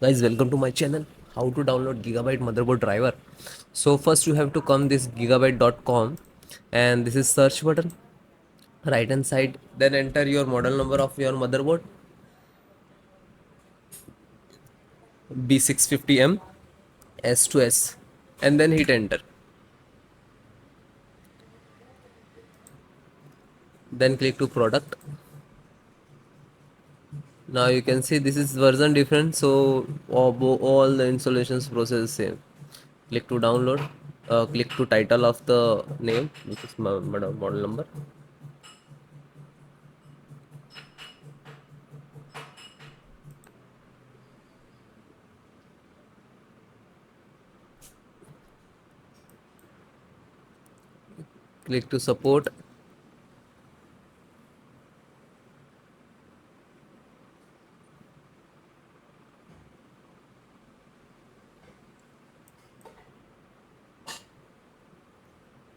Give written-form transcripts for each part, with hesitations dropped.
Guys, welcome to my channel. How to download Gigabyte motherboard driver. So first you have to come this gigabyte.com, and this is search button right hand side. Then enter your model number of your motherboard, B650M S2H, and then hit enter. Then click to product. Now you can see this is version different, so all the installations process same. Click to download. Click to title of the name, which is model number. Click to support.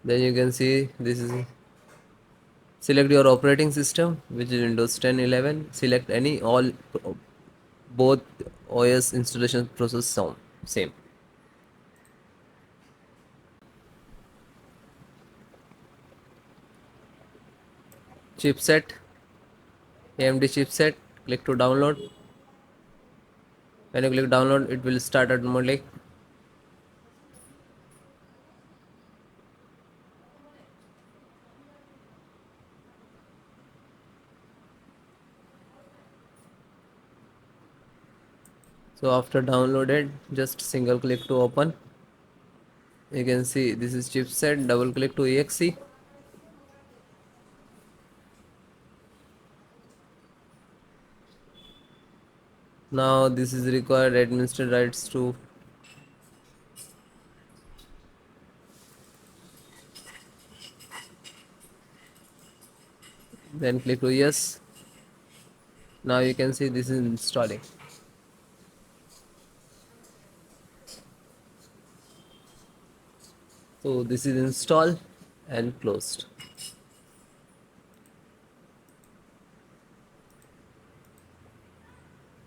Then you can see this is select your operating system, which is Windows 10, 11. Select any, all, both OS installation process sound same. Chipset, AMD chipset. Click to download. When you click download, it will start automatically. So after downloaded, just single click to open. You can see this is chipset. Double click to exe. Now this is required administrator rights to. Then click to yes. Now you can see this is installing. So this is installed and closed.